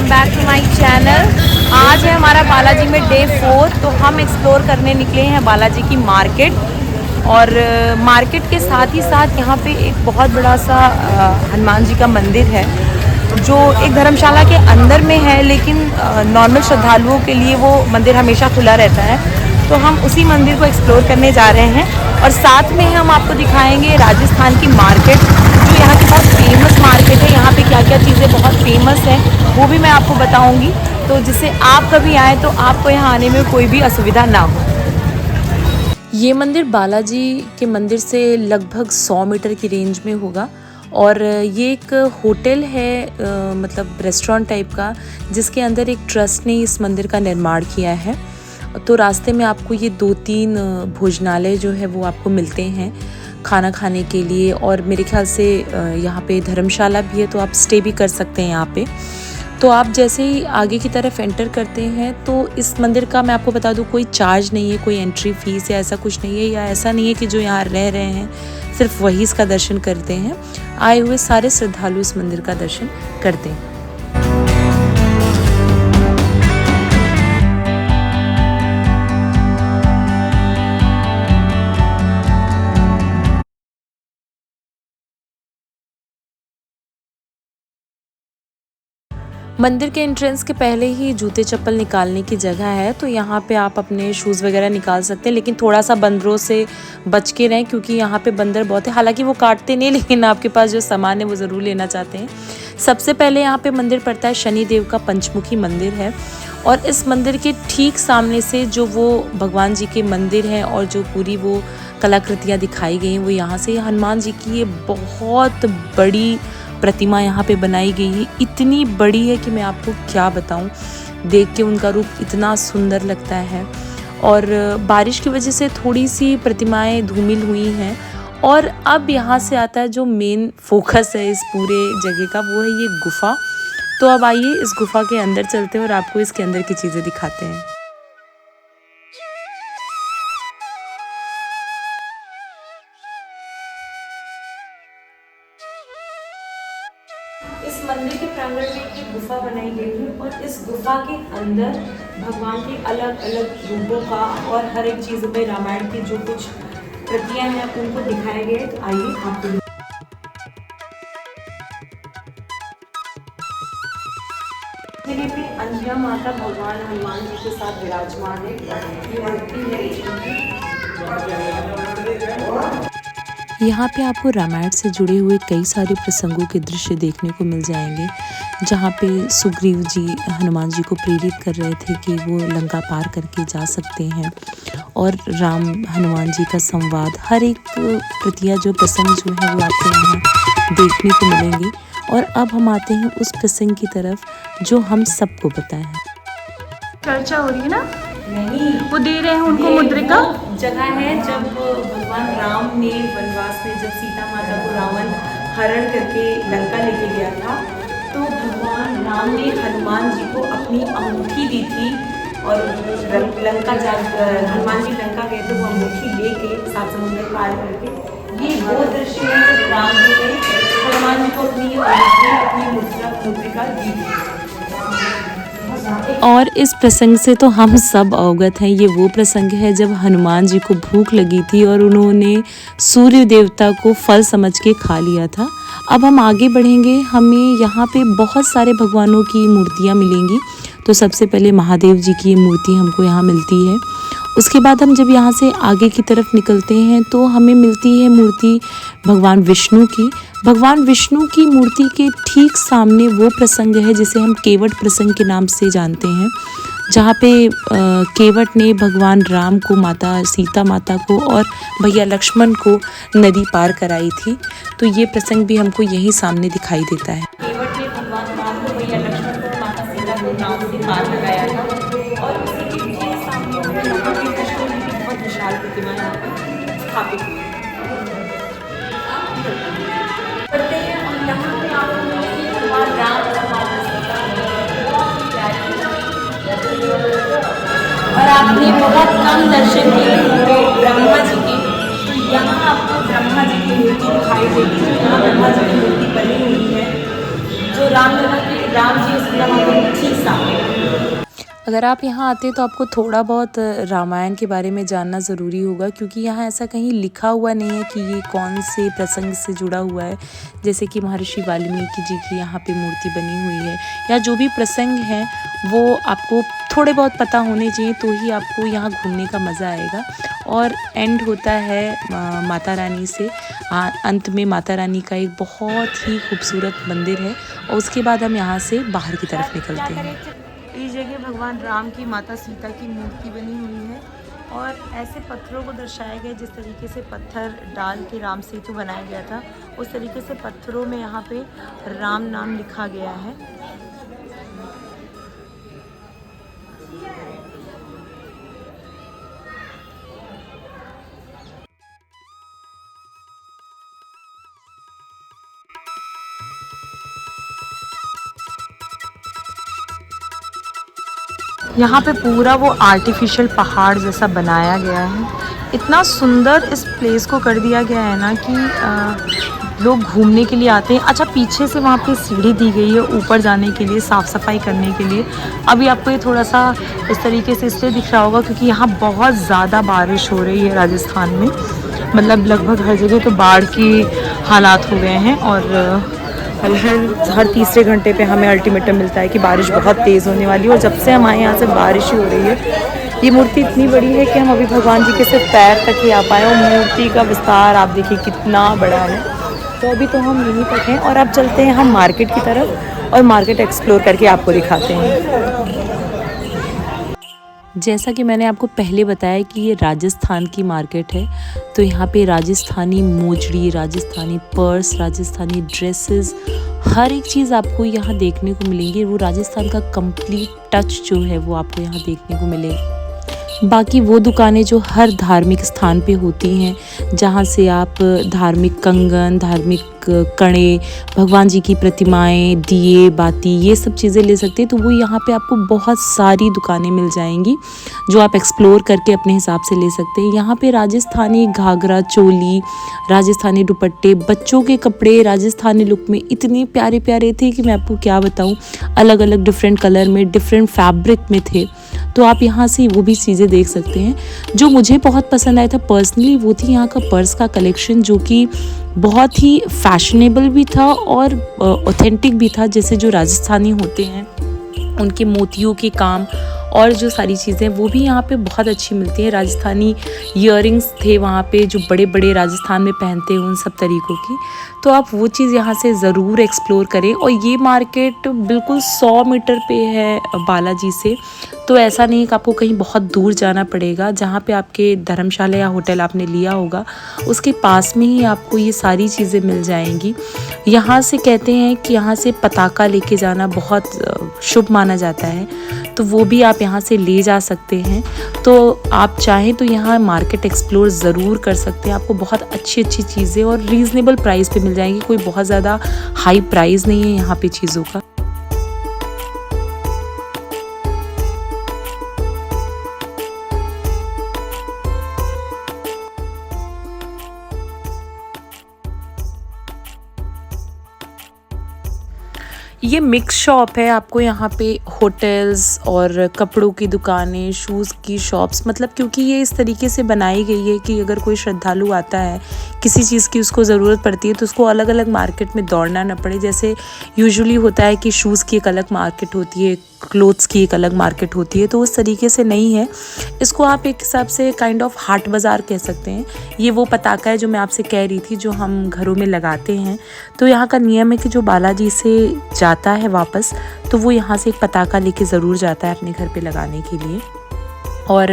Welcome back to my channel. आज है हमारा बालाजी में डे 4। तो हम एक्सप्लोर करने निकले हैं बालाजी की मार्केट। और मार्केट के साथ ही साथ यहाँ पे एक बहुत बड़ा सा हनुमान जी का मंदिर है जो एक धर्मशाला के अंदर में है, लेकिन नॉर्मल श्रद्धालुओं के लिए वो मंदिर हमेशा खुला रहता है। तो हम उसी मंदिर को एक्सप्लोर करने जा रहे हैं और साथ में हम आपको दिखाएंगे राजस्थान की मार्केट, जो यहाँ की बहुत फेमस मार्केट है। यहाँ पे क्या क्या चीज़ें बहुत फेमस हैं वो भी मैं आपको बताऊंगी, तो जिससे आप कभी आएँ तो आपको यहाँ आने में कोई भी असुविधा ना हो। ये मंदिर बालाजी के मंदिर से लगभग 100 मीटर की रेंज में होगा और ये एक होटल है, मतलब रेस्टोरेंट टाइप का, जिसके अंदर एक ट्रस्ट ने इस मंदिर का निर्माण किया है। तो रास्ते में आपको ये 2-3 भोजनालय जो है वो आपको मिलते हैं खाना खाने के लिए, और मेरे ख्याल से यहाँ पे धर्मशाला भी है, तो आप स्टे भी कर सकते हैं यहाँ पे। तो आप जैसे ही आगे की तरफ एंटर करते हैं तो इस मंदिर का मैं आपको बता दूँ कोई चार्ज नहीं है, कोई एंट्री फीस या ऐसा कुछ नहीं है, या ऐसा नहीं है कि जो यहाँ रह रहे हैं सिर्फ वही इसका दर्शन करते हैं। आए हुए सारे श्रद्धालु इस मंदिर का दर्शन करते हैं। मंदिर के एंट्रेंस के पहले ही जूते चप्पल निकालने की जगह है, तो यहाँ पे आप अपने शूज़ वगैरह निकाल सकते हैं, लेकिन थोड़ा सा बंदरों से बच के रहें क्योंकि यहाँ पे बंदर बहुत है। हालांकि वो काटते नहीं, लेकिन आपके पास जो सामान है वो ज़रूर लेना चाहते हैं। सबसे पहले यहाँ पे मंदिर पड़ता है शनिदेव का पंचमुखी मंदिर है, और इस मंदिर के ठीक सामने से जो वो भगवान जी के मंदिर हैं और जो पूरी वो कलाकृतियाँ दिखाई गई हैं वो यहाँ से हनुमान जी की ये बहुत बड़ी प्रतिमा यहाँ पे बनाई गई है। इतनी बड़ी है कि मैं आपको क्या बताऊँ, देख के उनका रूप इतना सुंदर लगता है। और बारिश की वजह से थोड़ी सी प्रतिमाएं धूमिल हुई हैं। और अब यहाँ से आता है जो मेन फोकस है इस पूरे जगह का, वो है ये गुफा। तो अब आइए इस गुफा के अंदर चलते हैं और आपको इसके अंदर की चीज़ें दिखाते हैं। इस मंदिर के प्रांगण में एक गुफा बनाई गई है और इस गुफा के अंदर भगवान के अलग अलग रूपों का और हर एक चीज़ में रामायण की जो कुछ प्रतियां हैं उनको दिखाया गया है। तो आइए आपको जगह पे अंजना माता भगवान हनुमान जी के साथ विराजमान है। ये मूर्ति है। यहाँ पे आपको रामायण से जुड़े हुए कई सारे प्रसंगों के दृश्य देखने को मिल जाएंगे, जहाँ पे सुग्रीव जी हनुमान जी को प्रेरित कर रहे थे कि वो लंका पार करके जा सकते हैं, और राम हनुमान जी का संवाद, हर एक प्रतिया जो प्रसंग जो है वो आपको यहाँ देखने को मिलेंगे। और अब हम आते हैं उस प्रसंग की तरफ जो हम सबको पता है। चर्चा हो रही है ना? नहीं, वो दे रहे हैं उनको मुद्रिका। जगह है जब भगवान राम ने वनवास में जब सीता माता को रावण हरण करके लंका लेके गया था, तो भगवान राम ने हनुमान जी को अपनी अंगूठी दी थी, और लंका हनुमान जी लंका गए तो वो अंगूठी लेके 7 समुद्र पार करके, ये वो दृश्य है जब राम जी ने हनुमान जी को अपनी अंगूठी अपनी मुद्रिका दी थी। और इस प्रसंग से तो हम सब अवगत हैं। ये वो प्रसंग है जब हनुमान जी को भूख लगी थी और उन्होंने सूर्य देवता को फल समझ के खा लिया था। अब हम आगे बढ़ेंगे, हमें यहाँ पे बहुत सारे भगवानों की मूर्तियाँ मिलेंगी। तो सबसे पहले महादेव जी की मूर्ति हमको यहाँ मिलती है। उसके बाद हम जब यहाँ से आगे की तरफ निकलते हैं तो हमें मिलती है मूर्ति भगवान विष्णु की। भगवान विष्णु की मूर्ति के ठीक सामने वो प्रसंग है जिसे हम केवट प्रसंग के नाम से जानते हैं, जहाँ पे केवट ने भगवान राम को, माता सीता माता को और भैया लक्ष्मण को नदी पार कराई थी। तो ये प्रसंग भी हमको यही सामने दिखाई देता है। केवट ने भगवान राम को, भैया लक्ष्मण को, माता सीता को नाव से पार लगाया था, और उसी के ठीक सामने विष्णु जी की बहुत विशाल प्रतिमा यहाँ पर स्थापित हुई। पढ़ते हैं और यहाँ पे आप भगवान राम और माता सीता और आपने बहुत कम दर्शन किए होंगे ब्रह्मा जी के। तो यहाँ आपको ब्रह्मा जी की मूर्ति दिखाई देगी, जो यहाँ ब्रह्मा जी की मूर्ति बनी हुई है, जो राम जी इस अगर आप यहाँ आते हैं तो आपको थोड़ा बहुत रामायण के बारे में जानना ज़रूरी होगा, क्योंकि यहाँ ऐसा कहीं लिखा हुआ नहीं है कि ये कौन से प्रसंग से जुड़ा हुआ है। जैसे कि महर्षि वाल्मीकि जी की यहाँ पे मूर्ति बनी हुई है, या जो भी प्रसंग हैं वो आपको थोड़े बहुत पता होने चाहिए, तो ही आपको यहाँ घूमने का मज़ा आएगा। और एंड होता है माता रानी से। अंत में माता रानी का एक बहुत ही खूबसूरत मंदिर है, और उसके बाद हम यहाँ से बाहर की तरफ निकलते हैं। इस जगह भगवान राम की माता सीता की मूर्ति बनी हुई है, और ऐसे पत्थरों को दर्शाया गया जिस तरीके से पत्थर डाल के राम सेतु बनाया गया था, उस तरीके से पत्थरों में यहाँ पे राम नाम लिखा गया है। यहाँ पे पूरा वो आर्टिफिशियल पहाड़ जैसा बनाया गया है। इतना सुंदर इस प्लेस को कर दिया गया है ना कि लोग घूमने के लिए आते हैं। अच्छा, पीछे से वहाँ पे सीढ़ी दी गई है ऊपर जाने के लिए, साफ़ सफाई करने के लिए। अभी आपको ये थोड़ा सा इस तरीके से इसलिए दिख रहा होगा क्योंकि यहाँ बहुत ज़्यादा बारिश हो रही है राजस्थान में। मतलब लगभग हर जगह तो बाढ़ की हालात हो गए हैं, और हर तीसरे घंटे पे हमें अल्टीमेटम मिलता है कि बारिश बहुत तेज़ होने वाली है। और जब से हम आए यहाँ से बारिश ही हो रही है। ये मूर्ति इतनी बड़ी है कि हम अभी भगवान जी के सिर्फ पैर तक ही आ पाए, और मूर्ति का विस्तार आप देखिए कितना बड़ा है। तो अभी तो हम यहीं तक हैं, और अब चलते हैं हम मार्केट की तरफ, और मार्केट एक्सप्लोर करके आपको दिखाते हैं। जैसा कि मैंने आपको पहले बताया कि ये राजस्थान की मार्केट है, तो यहाँ पे राजस्थानी मोजड़ी, राजस्थानी पर्स, राजस्थानी ड्रेसेस, हर एक चीज़ आपको यहाँ देखने को मिलेंगी। वो राजस्थान का कंप्लीट टच जो है वो आपको यहाँ देखने को मिलेगा। बाकी वो दुकानें जो हर धार्मिक स्थान पे होती हैं, जहाँ से आप धार्मिक कंगन, धार्मिक कड़े, भगवान जी की प्रतिमाएं, दिए बाती, ये सब चीज़ें ले सकते हैं। तो वो यहाँ पे आपको बहुत सारी दुकानें मिल जाएंगी जो आप एक्सप्लोर करके अपने हिसाब से ले सकते हैं। यहाँ पे राजस्थानी घाघरा चोली, राजस्थानी दुपट्टे, बच्चों के कपड़े राजस्थानी लुक में इतने प्यारे प्यारे थे कि मैं आपको क्या बताऊँ। अलग अलग डिफरेंट कलर में, डिफरेंट फैब्रिक में थे। तो आप यहाँ से वो भी चीज़ें देख सकते हैं। जो मुझे बहुत पसंद आया था पर्सनली, वो थी यहाँ का पर्स का कलेक्शन, जो कि बहुत ही फैशनेबल भी था और ऑथेंटिक भी था। जैसे जो राजस्थानी होते हैं उनके मोतियों के काम और जो सारी चीज़ें वो भी यहाँ पे बहुत अच्छी मिलती हैं। राजस्थानी ईयरिंग्स थे वहाँ पे जो बड़े बड़े राजस्थान में पहनते हैं, उन सब तरीक़ों की। तो आप वो चीज़ यहाँ से ज़रूर एक्सप्लोर करें। और ये मार्केट बिल्कुल 100 मीटर पे है बालाजी से, तो ऐसा नहीं कि आपको कहीं बहुत दूर जाना पड़ेगा। जहाँ पे आपके धर्मशाला या होटल आपने लिया होगा उसके पास में ही आपको ये सारी चीज़ें मिल जाएंगी। यहाँ से कहते हैं कि यहाँ से पताका लेके जाना बहुत शुभ माना जाता है, तो वो भी आप यहाँ से ले जा सकते हैं। तो आप चाहें तो यहाँ मार्केट एक्सप्लोर ज़रूर कर सकते हैं। आपको बहुत अच्छी अच्छी चीज़ें और रीज़नेबल प्राइस पे मिल जाएंगी। कोई बहुत ज़्यादा हाई प्राइस नहीं है यहाँ पे चीज़ों का। ये मिक्स शॉप है। आपको यहाँ पे होटल्स और कपड़ों की दुकानें, शूज़ की शॉप्स, मतलब क्योंकि ये इस तरीके से बनाई गई है कि अगर कोई श्रद्धालु आता है, किसी चीज़ की उसको ज़रूरत पड़ती है, तो उसको अलग अलग मार्केट में दौड़ना ना पड़े। जैसे यूजुअली होता है कि शूज़ की एक अलग मार्केट होती है, क्लोथ्स की एक अलग मार्केट होती है, तो उस तरीके से नहीं है। इसको आप एक हिसाब से काइंड ऑफ हाट बाज़ार कह सकते हैं। ये वो पताका है जो मैं आपसे कह रही थी, जो हम घरों में लगाते हैं। तो यहाँ का नियम है कि जो बालाजी से जाता है वापस, तो वो यहाँ से एक पताका लेके ज़रूर जाता है अपने घर पे लगाने के लिए। और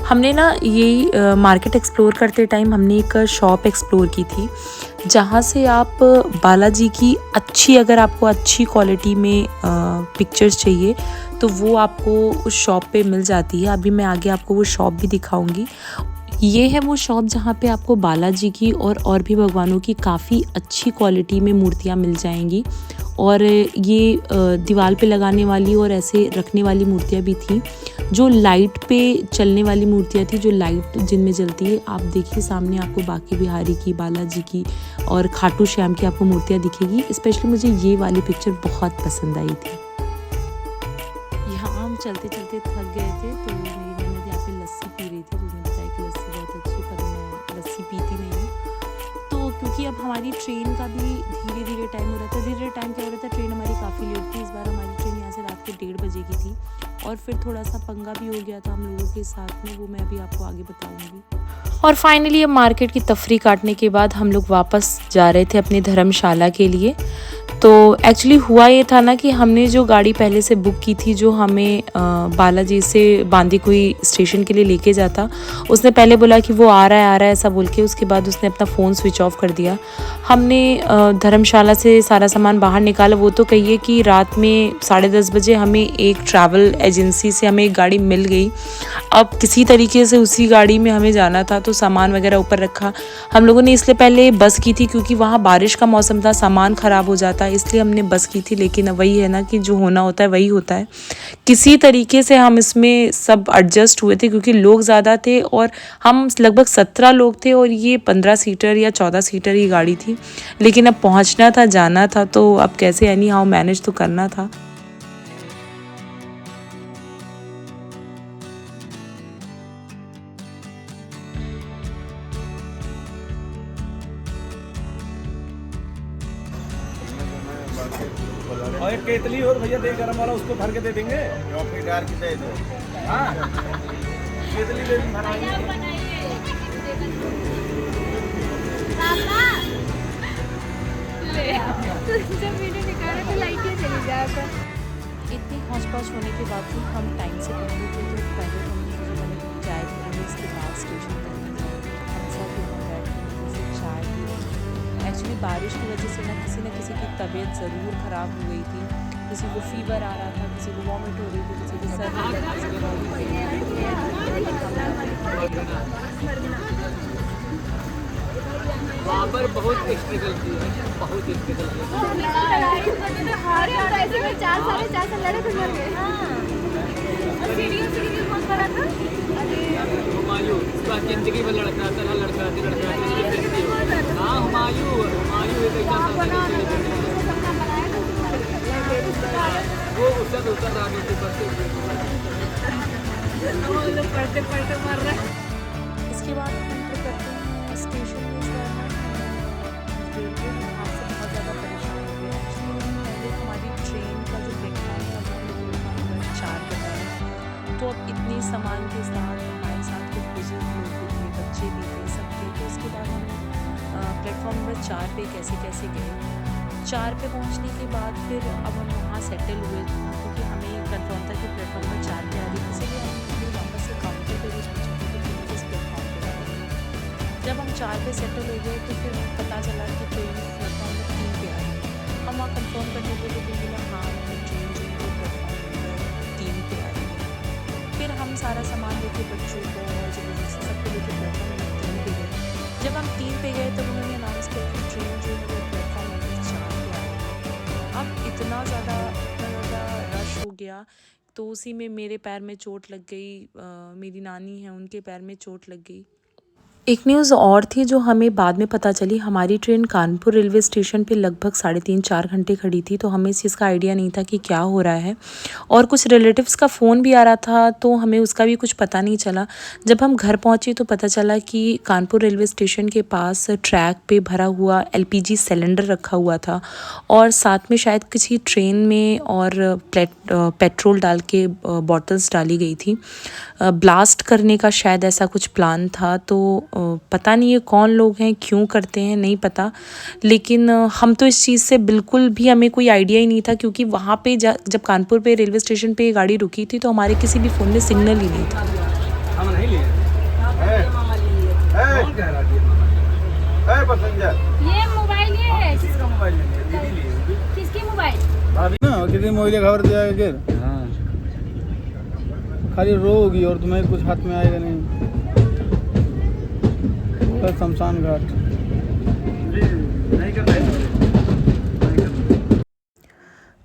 हमने ना ये मार्केट एक्सप्लोर करते टाइम हमने एक शॉप एक्सप्लोर की थी, जहाँ से आप बालाजी की अगर आपको अच्छी क्वालिटी में पिक्चर्स चाहिए तो वो आपको उस शॉप पे मिल जाती है। अभी मैं आगे आपको वो शॉप भी दिखाऊंगी। ये है वो शॉप जहाँ पे आपको बालाजी की और भी भगवानों की काफ़ी अच्छी क्वालिटी में मूर्तियाँ मिल जाएंगी। और ये दीवार पे लगाने वाली और ऐसे रखने वाली मूर्तियाँ भी थी। जो लाइट पे चलने वाली मूर्तियाँ थी, जो लाइट जिनमें जलती है। आप देखिए सामने आपको बांके बिहारी की, बालाजी की और खाटू श्याम की आपको मूर्तियाँ दिखेगी। स्पेशली मुझे ये वाली पिक्चर बहुत पसंद आई थी। यहाँ चलते चलते थक गए थे तो मेरी ननद यहाँ पे लस्सी पी रही थी। उसने बताया कि लस्सी बहुत अच्छी, पर मैं लस्सी पीती नहीं हूँ। तो क्योंकि अब हमारी ट्रेन का भी धीरे धीरे टाइम हो रहा था, धीरे धीरे टाइम क्या हो रहा था, ट्रेन हमारी काफ़ी लेट थी। इस बार हमारी ट्रेन यहाँ से रात के 1:30 बजे की थी और फिर थोड़ा सा पंगा भी हो गया था हम लोगों के साथ में, वो मैं अभी आपको आगे बताऊँगी। और फाइनली अब मार्केट की तफरी काटने के बाद हम लोग वापस जा रहे थे अपनी धर्मशाला के लिए। तो एक्चुअली हुआ ये था ना कि हमने जो गाड़ी पहले से बुक की थी, जो हमें बालाजी से बांदीकुई स्टेशन के लिए लेके जाता, उसने पहले बोला कि वो आ रहा है ऐसा बोल के, उसके बाद उसने अपना फ़ोन स्विच ऑफ कर दिया। हमने धर्मशाला से सारा सामान बाहर निकाला। वो तो कहिए कि रात में 10:30 बजे हमें एक ट्रैवल एजेंसी से हमें एक गाड़ी मिल गई। अब किसी तरीके से उसी गाड़ी में हमें जाना था, तो सामान वगैरह ऊपर रखा। हम लोगों ने इसलिए पहले बस की थी क्योंकि वहाँ बारिश का मौसम था, सामान ख़राब हो जाता, इसलिए हमने बस की थी। लेकिन अब वही है ना कि जो होना होता है वही होता है। किसी तरीके से हम इसमें सब एडजस्ट हुए थे क्योंकि लोग ज़्यादा थे और हम लगभग 17 लोग थे और ये 15 सीटर या 14 सीटर की गाड़ी थी। लेकिन अब पहुँचना था, जाना था, तो अब कैसे एनी हाउ मैनेज तो करना था। और एक केतली और भैया दे गरम वाला, उसको भर के दे देंगे। चौकीदार की दे दो। हाँ, केतली ले इतनी हौच-पौच होने के बाद भी हम टाइम से पहुंचे थे। तो पहले हमने सोचा चाय पीएंगे, इसके बाद स्टेशन पर जाएंगे। हम सब यहाँ बैठ के फिर चाय पिए। एक्चुअली बारिश की वजह से ना किसी की तबीयत ज़रूर ख़राब हो गई थी। किसी को फीवर आ रहा था, किसी को वॉमिट हो रही थी, किसी को सर में दर्द, किसी को बॉडी वहाँ पर बहुत स्ट्रगल की है, बहुत स्ट्रगल की हुमायूं उसका जिंदगी में लड़का था, लड़का हाँ हुमायूं एक ऐसा वो उससे उतर रहा है पढ़ते मर रहे। इसके बाद हम एंटर करते हैं स्टेशन में। वहाँ से बहुत ज़्यादा परेशान हो गए। एक्चुअली पहले हमारी ट्रेन का जो प्लेटफॉर्म था वो नंबर 4 पे था। तो अब इतने सामान के साथ हमारे साथ कुछ बुजुर्ग लोग भी थे, बच्चे भी थे, सब थे। तो उसके बाद हम प्लेटफॉर्म नंबर 4 पे कैसे गए। 4 पे पहुँचने के बाद फिर अब हम वहाँ सेटल हुए क्योंकि हमें कंफर्म था कि प्लेटफॉर्म नंबर 4 पे आ रही, इसलिए हम वापस से काउंटर पे भी पूछा था कि ट्रेन किस प्लेटफॉर्म पे आ रही है। जब हम 4 पे सेटल हो गए तो फिर पता चला कि ट्रेन प्लेटफॉर्म नंबर 3 पे आ रही है। हम वहाँ कंफर्म करने के लिए बोला हाँ ट्रेन जो है प्लेटफॉर्म नंबर 3 पे आ रही है। फिर हम सारा सामान लेके बच्चों को और जबरदस्ती सबको लेके प्लेटफॉर्म नंबर 3 पे गए। जब हम 3 पे गए तब उन्होंने अनाउंस किया कि ट्रेन जो है वो प्लेटफॉर्म नंबर 4 पे आ रही है। अब इतना ज़्यादा रश हो गया तो उसी में मेरे पैर में चोट लग गई, मेरी नानी है उनके पैर में चोट लग गई। एक न्यूज़ और थी जो हमें बाद में पता चली। हमारी ट्रेन कानपुर रेलवे स्टेशन पे लगभग 3.5-4 घंटे खड़ी थी, तो हमें इस चीज़ का आइडिया नहीं था कि क्या हो रहा है। और कुछ रिलेटिव्स का फ़ोन भी आ रहा था तो हमें उसका भी कुछ पता नहीं चला। जब हम घर पहुँचे तो पता चला कि कानपुर रेलवे स्टेशन के पास ट्रैक पे भरा हुआ LPG सिलेंडर रखा हुआ था और साथ में शायद किसी ट्रेन में और पेट्रोल डाल के बॉटल्स डाली गई थी। ब्लास्ट करने का शायद ऐसा कुछ प्लान था। तो पता नहीं ये कौन लोग हैं, क्यों करते हैं नहीं पता। लेकिन हम तो इस चीज़ से बिल्कुल भी, हमें कोई आइडिया ही नहीं था क्योंकि वहाँ पे जब कानपुर पे रेलवे स्टेशन पे गाड़ी रुकी थी तो हमारे किसी भी फ़ोन में सिग्नल ही नहीं था। हम नहीं लिए ये मोबाइल है किसका मोबाइल लिए? दीदी लिए। किसकी मोबाइल? भाभी ना कितनी मोबाइल खबर दिया है हाँ खाली रोगी और तुम्हें कुछ हाथ में आएगा नहीं। शमशान घाट नहीं करना है।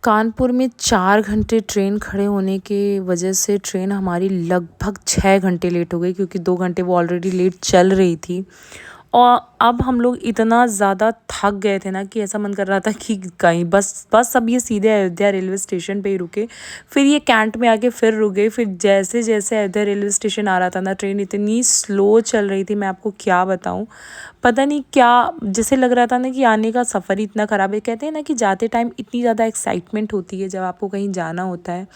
कानपुर में 4 घंटे ट्रेन खड़े होने के वजह से ट्रेन हमारी लगभग 6 घंटे लेट हो गई क्योंकि 2 घंटे वो ऑलरेडी लेट चल रही थी। और अब हम लोग इतना ज़्यादा थक गए थे ना कि ऐसा मन कर रहा था कि कहीं बस अब ये सीधे अयोध्या रेलवे स्टेशन पे ही रुके। फिर ये कैंट में आके फिर रुक गई। फिर जैसे जैसे अयोध्या रेलवे स्टेशन आ रहा था ना, ट्रेन इतनी स्लो चल रही थी, मैं आपको क्या बताऊं। पता नहीं क्या, जैसे लग रहा था ना कि आने का सफ़र ही इतना ख़राब है। कहते हैं ना कि जाते टाइम इतनी ज़्यादा एक्साइटमेंट होती है जब आपको कहीं जाना होता है,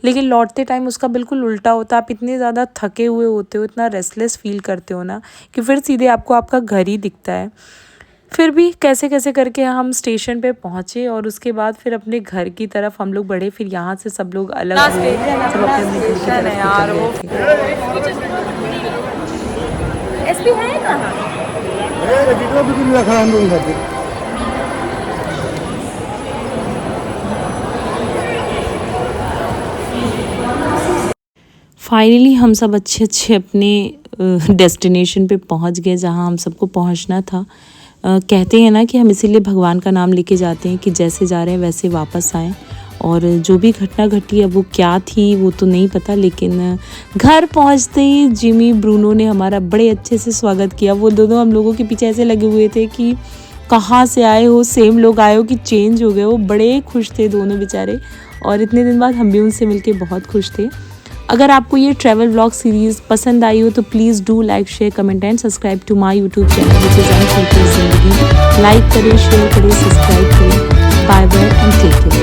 लेकिन लौटते टाइम उसका बिल्कुल उल्टा होता है। आप इतने ज़्यादा थके हुए होते हो, इतना रेस्टलेस फील करते हो ना कि फिर सीधे आपको आपका घर ही दिखता है। फिर भी कैसे कैसे करके हम स्टेशन पे पहुँचे और उसके बाद फिर अपने घर की तरफ हम लोग बढ़े। फिर यहाँ से सब लोग अलग हुए, सब अपने अपने घर की तरफ निकल गए थे। एसपी है कहाँ? फाइनली हम सब अच्छे अच्छे अपने डेस्टिनेशन पे पहुंच गए जहां हम सबको पहुंचना था। कहते हैं ना कि हम इसीलिए भगवान का नाम लेके जाते हैं कि जैसे जा रहे हैं वैसे वापस आएँ। और जो भी घटना घटी है वो क्या थी वो तो नहीं पता, लेकिन घर पहुंचते ही जिमी ब्रूनो ने हमारा बड़े अच्छे से स्वागत किया। वो दोनों हम लोगों के पीछे ऐसे लगे हुए थे कि कहाँ से आए हो, सेम लोग आए हो कि चेंज हो गए हो। बड़े खुश थे दोनों बेचारे, और इतने दिन बाद हम भी उनसे मिलके बहुत खुश थे। अगर आपको ये ट्रैवल व्लॉग सीरीज़ पसंद आई हो तो please do like, share, comment and subscribe to my YouTube channel which is unfiltered ज़िंदगी। लाइक करें, शेयर करें, सब्सक्राइब करें। Bye bye and take care.